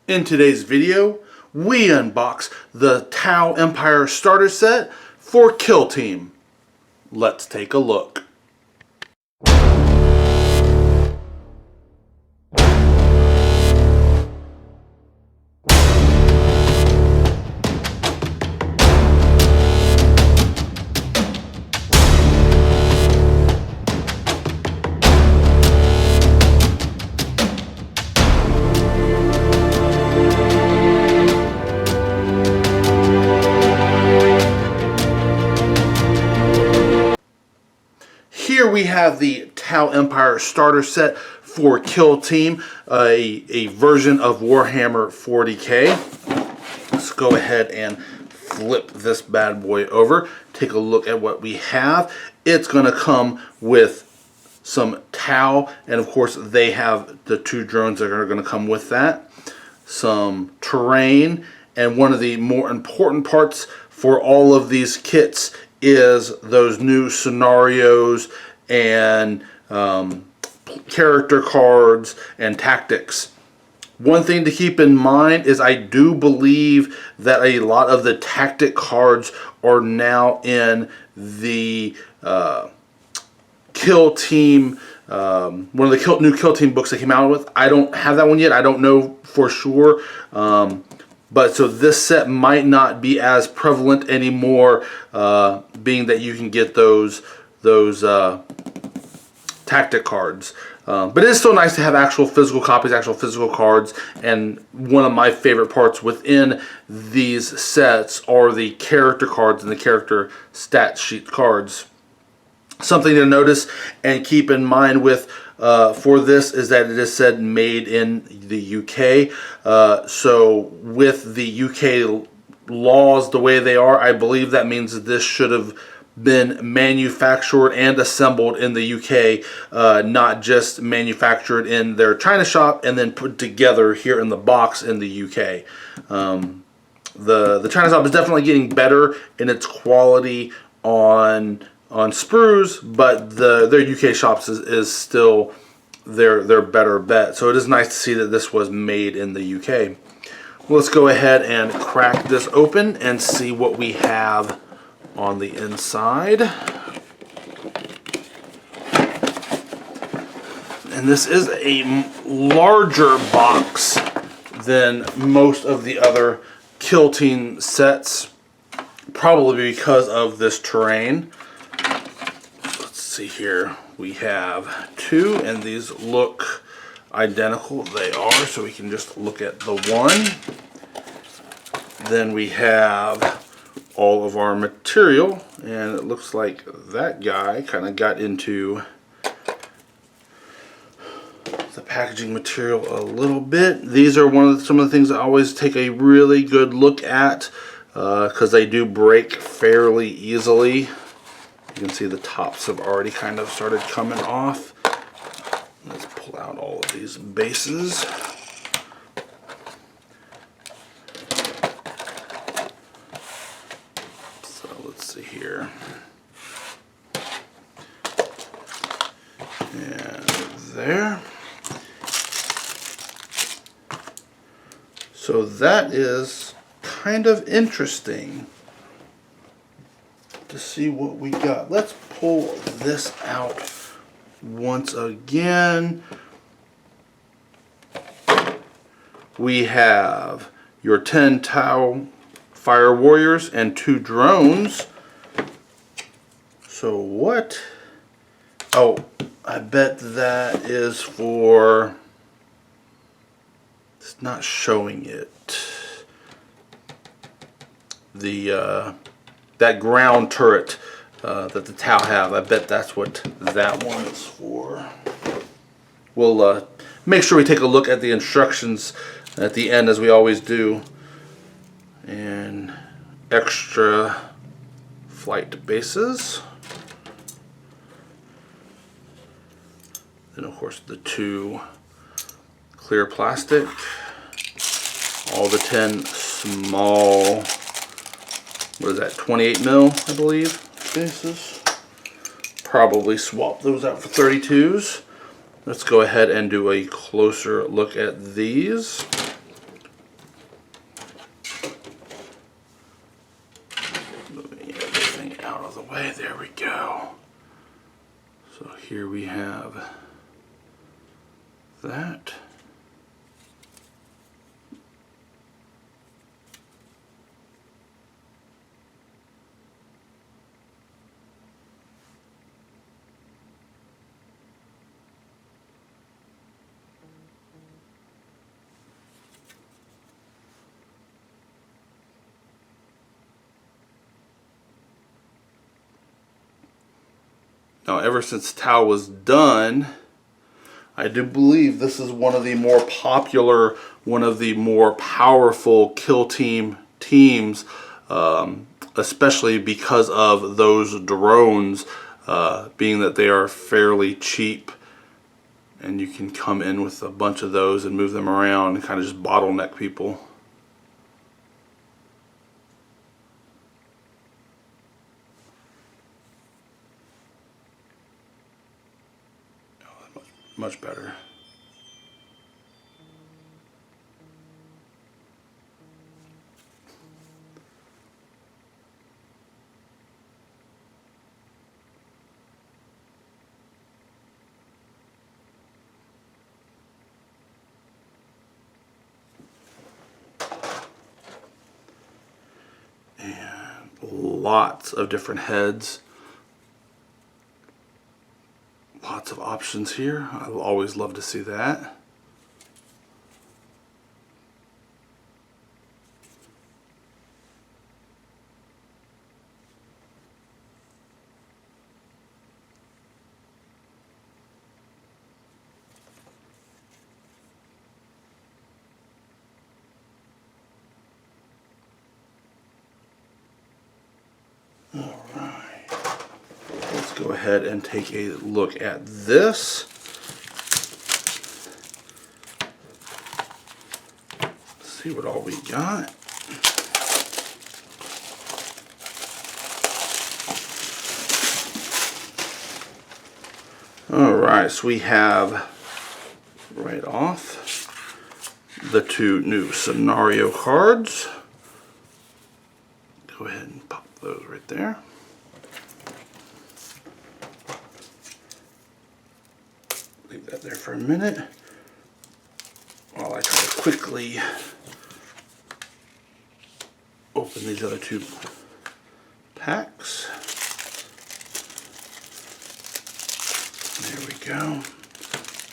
In today's video, we unbox the Tau Empire starter set for Kill Team. Let's take a look. Here we have the Tau Empire starter set for Kill Team, a version of Warhammer 40k. Let's go ahead and flip this bad boy over. Take a look at what we have. It's going to come with some Tau, and of course they have the two drones that are going to come with that. Some terrain, and one of the more important parts for all of these kits is those new scenarios and character cards and tactics. One thing to keep in mind is I do believe that a lot of the tactic cards are now in the Kill Team, one of the new Kill Team books they came out with. I don't have that one yet. I don't know for sure. But so this set might not be as prevalent anymore, being that you can get those tactic cards. But it is still nice to have actual physical copies, actual physical cards. And one of my favorite parts within these sets are the character cards and the character stat sheet cards. Something to notice and keep in mind with for this is that it is said made in the UK. So with the UK laws the way they are, I believe that means that this should have been manufactured and assembled in the UK, not just manufactured in their China shop and then put together here in the box in the UK. The China shop is definitely getting better in its quality on sprues, but their UK shops is still their better bet. So it is nice to see that this was made in the UK. Let's go ahead and crack this open and see what we have on the inside. And this is a larger box than most of the other Kill Team sets, probably because of this terrain. Let's see here. We have two, and these look identical. They are, so we can just look at the one. Then we have all of our material, and it looks like that guy kind of got into the packaging material a little bit. These are some of the things I always take a really good look at because they do break fairly easily. You can see the tops have already kind of started coming off. Let's pull out all of these bases. So let's see here. And there. So that is kind of interesting to see what we got. Let's pull this out once again. We have your 10 Tau Fire Warriors and 2 drones. So what? Oh, I bet that is for... It's not showing it. That ground turret that the Tau have. I bet that's what that one is for. We'll make sure we take a look at the instructions at the end, as we always do. And extra flight bases. Then of course the 2 clear plastic. All the 10 small, what is that, 28 mil, I believe, bases. Probably swap those out for 32s. Let's go ahead and do a closer look at these. Okay, there we go. So here we have that. Now, ever since Tau was done, I do believe this is one of the more popular, one of the more powerful kill teams, especially because of those drones, being that they are fairly cheap, and you can come in with a bunch of those and move them around and kind of just bottleneck people. Much better. And lots of different heads. Lots of options here. I always love to see that. All right. Let's go ahead and take a look at this. See what all we got. Alright, so we have right off the two new scenario cards. Go ahead and pop those right there. Leave that there for a minute while I try to quickly open these other two packs. There we go.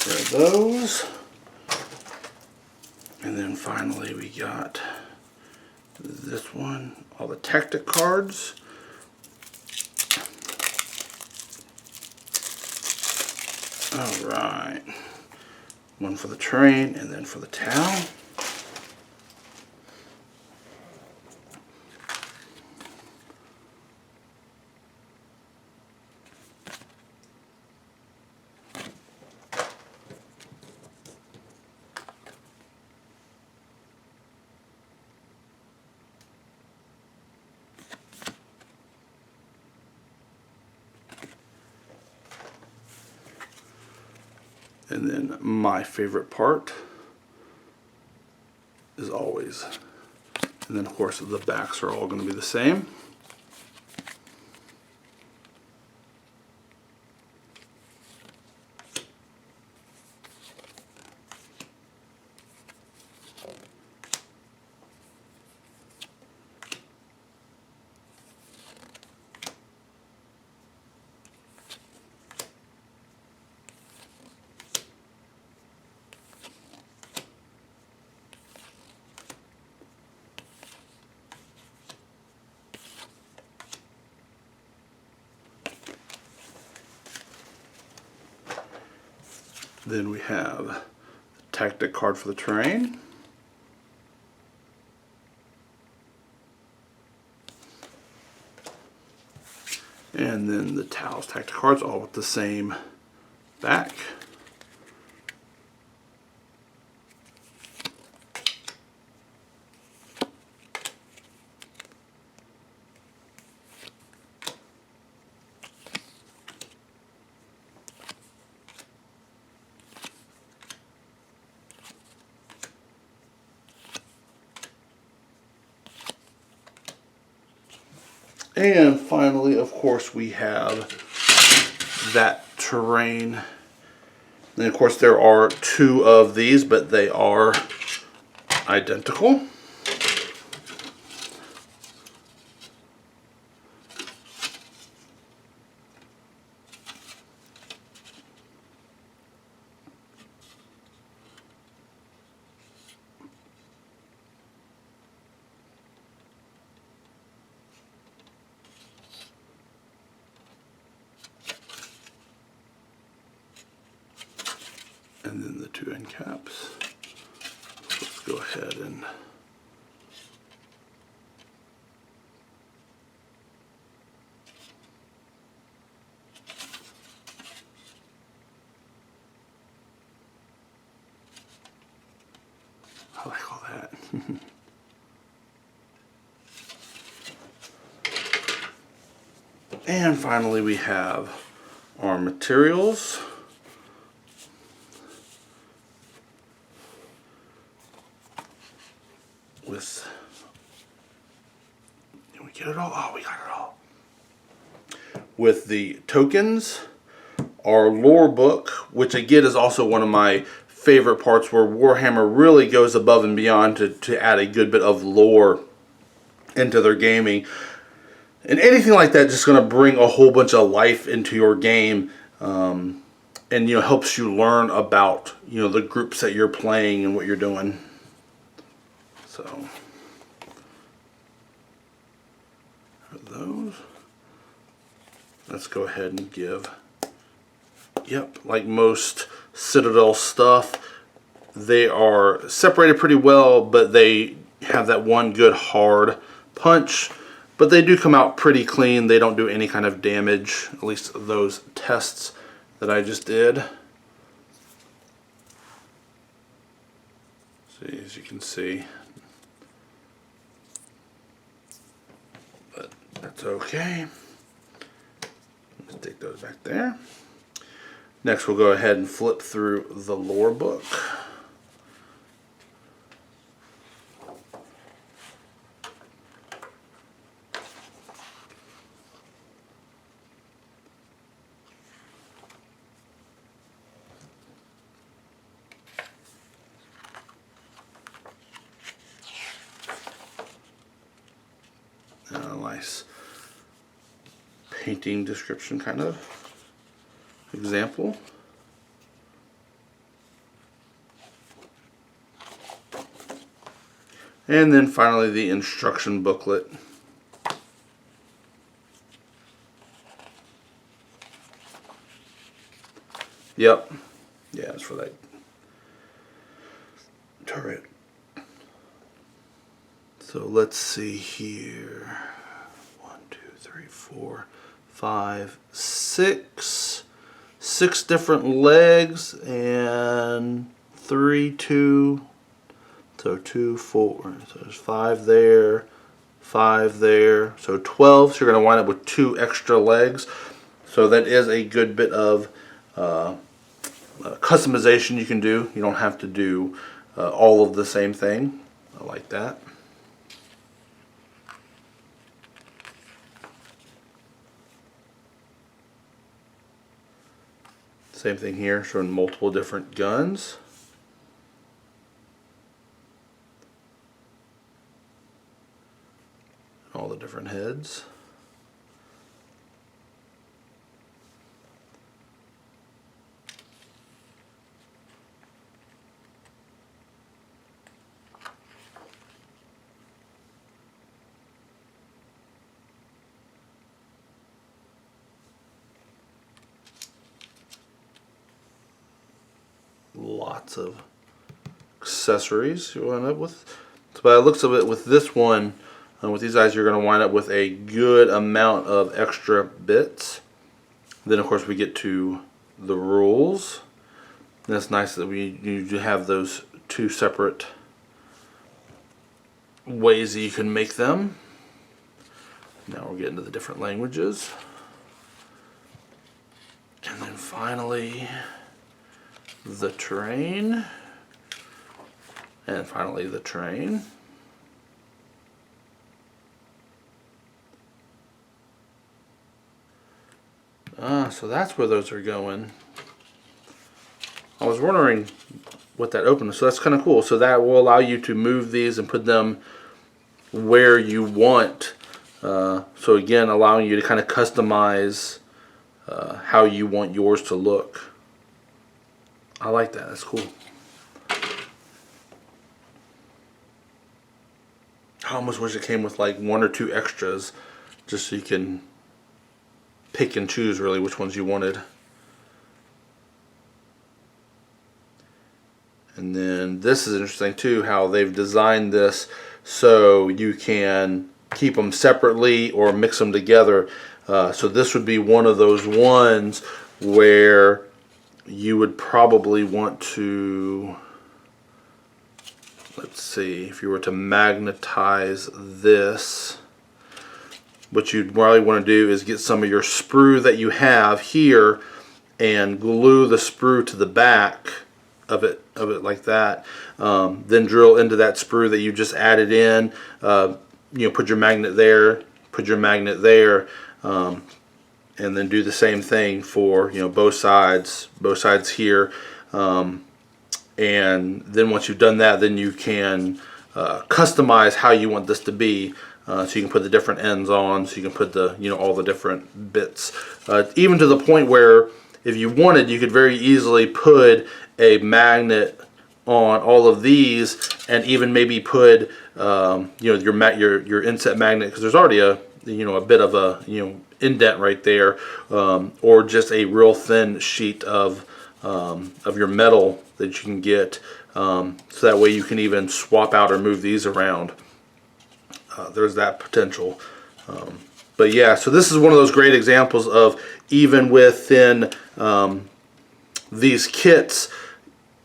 Grab those. And then finally we got this one, all the tactic cards. Alright. One for the train and then for the Tau. And then my favorite part is always, and then of course the backs are all going to be the same. Then we have the tactic card for the train. And then the Tau's tactic cards, all with the same back. And finally, of course, we have that terrain. And of course, there are 2 of these, but they are identical. And then the 2 end caps. Let's go ahead and I like all that. And finally we have our materials. With, did we get it all? Oh, we got it all. With the tokens, our lore book, which again is also one of my favorite parts where Warhammer really goes above and beyond to add a good bit of lore into their gaming. And anything like that just going to bring a whole bunch of life into your game, and helps you learn about the groups that you're playing and what you're doing. So for those, let's go ahead and give. Yep, like most Citadel stuff, they are separated pretty well, but they have that one good hard punch. But they do come out pretty clean. They don't do any kind of damage, at least those tests that I just did. See, as you can see. But that's okay. Let's take those back there. Next we'll go ahead and flip through the lore book. Nice painting description kind of example. And then finally the instruction booklet. Yep. Yeah, it's for that turret. So let's see here. 1, 2, 3, 4, 5, 6. 6 different legs and 3, 2. So 2, 4. So there's 5 there, 5 there. So 12. So you're going to wind up with 2 extra legs. So that is a good bit of customization you can do. You don't have to do all of the same thing. I like that. Same thing here, showing multiple different guns. All the different heads. Lots of accessories you wind up with. So by the looks of it, with this one, with these guys, you're going to wind up with a good amount of extra bits. Then of course we get to the rules. And it's nice that you have those 2 separate ways that you can make them. Now we're getting to the different languages. And then finally the terrain. And finally the terrain. so that's where those are going. I was wondering what that opened. So that's kind of cool. So that will allow you to move these and put them where you want. So again, allowing you to kind of customize how you want yours to look. I like that. That's cool. I almost wish it came with like 1 or 2 extras, just so you can pick and choose really which ones you wanted. And then this is interesting too, how they've designed this so you can keep them separately or mix them together. So this would be one of those ones where you would probably want to, let's see, if you were to magnetize this, what you'd probably want to do is get some of your sprue that you have here and glue the sprue to the back of it like that. Then drill into that sprue that you just added in. You know, put your magnet there, put your magnet there, and then do the same thing for, you know, both sides here. And then once you've done that, then you can customize how you want this to be. So you can put the different ends on, so you can put the, you know, all the different bits. Even to the point where if you wanted, you could very easily put a magnet on all of these, and even maybe put you know, your inset magnet, because there's already a, you know, a bit of a, you know, indent right there, or just a real thin sheet of your metal that you can get, so that way you can even swap out or move these around. There's that potential. But yeah, so this is one of those great examples of, even within these kits,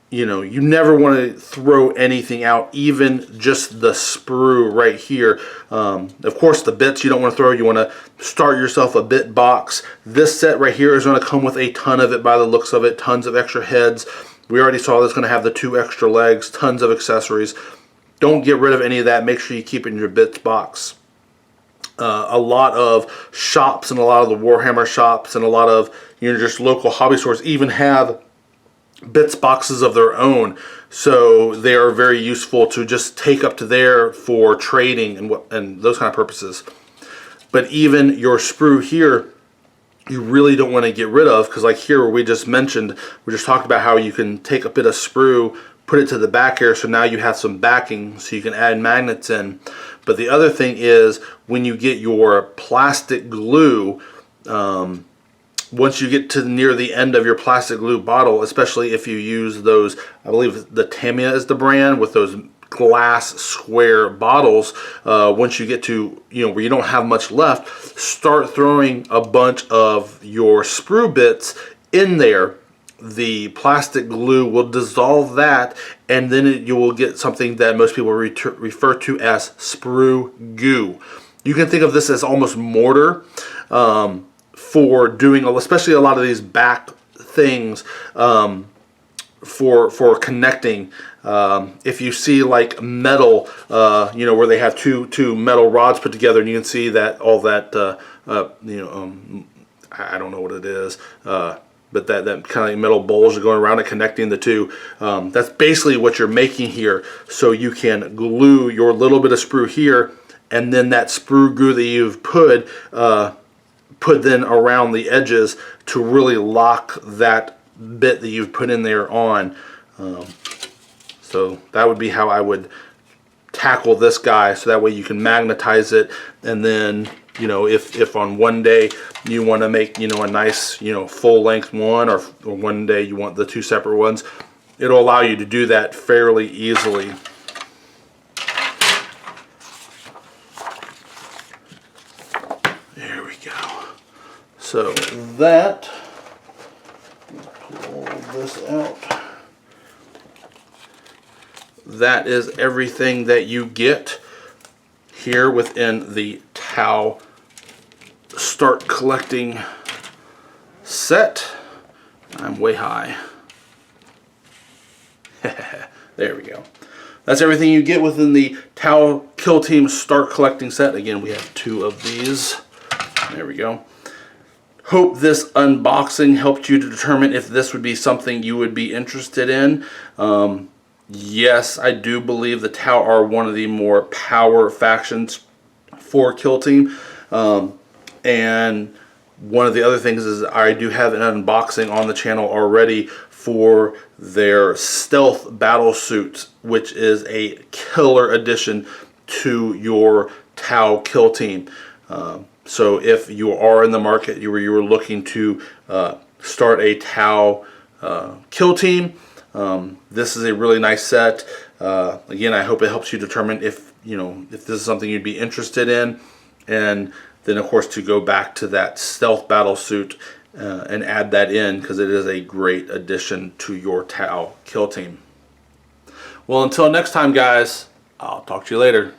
you know, you never want to throw anything out, even just the sprue right here. Of course, the bits you don't want to throw. You want to start yourself a bit box. This set right here is going to come with a ton of it by the looks of it, tons of extra heads. We already saw this going to have the 2 extra legs, tons of accessories. Don't get rid of any of that. Make sure you keep it in your bits box. A lot of shops and a lot of the Warhammer shops and a lot of, you know, just local hobby stores even have bits boxes of their own, so they are very useful to just take up to there for trading and those kind of purposes. But even your sprue here, you really don't want to get rid of, because like here where we just mentioned, we just talked about how you can take a bit of sprue, put it to the back here, so now you have some backing so you can add magnets in. But the other thing is, when you get your plastic glue, once you get to near the end of your plastic glue bottle, especially if you use those, I believe the Tamiya is the brand, with those glass square bottles, once you get to, you know, where you don't have much left, start throwing a bunch of your sprue bits in there. The plastic glue will dissolve that, and then you will get something that most people refer to as sprue goo. You can think of this as almost mortar, for doing, especially a lot of these back things, for connecting. If you see like metal, you know, where they have two metal rods put together, and you can see that all that, you know, I don't know what it is, but that kind of metal bulge going around it, connecting the two. That's basically what you're making here. So you can glue your little bit of sprue here, and then that sprue glue that you've put then around the edges to really lock that bit that you've put in there on. So that would be how I would tackle this guy, so that way you can magnetize it, and then, you know, if on one day you want to make, you know, a nice, you know, full length one, or one day you want the 2 separate ones, it'll allow you to do that fairly easily. There we go. So that, pull this out. That is everything that you get here within the Tau Start Collecting set. I'm way high. There we go. That's everything you get within the Tau Kill Team Start Collecting set. Again, we have 2 of these. There we go. Hope this unboxing helped you to determine if this would be something you would be interested in. Yes, I do believe the Tau are one of the more power factions for Kill Team. And one of the other things is I do have an unboxing on the channel already for their stealth battle suits, which is a killer addition to your Tau Kill Team. So if you are in the market, you were looking to start a Tau Kill Team, this is a really nice set. Again, I hope it helps you determine if this is something you'd be interested in, and then of course to go back to that stealth battle suit and add that in, because it is a great addition to your Tau Kill Team. Well, until next time, guys, I'll talk to you later.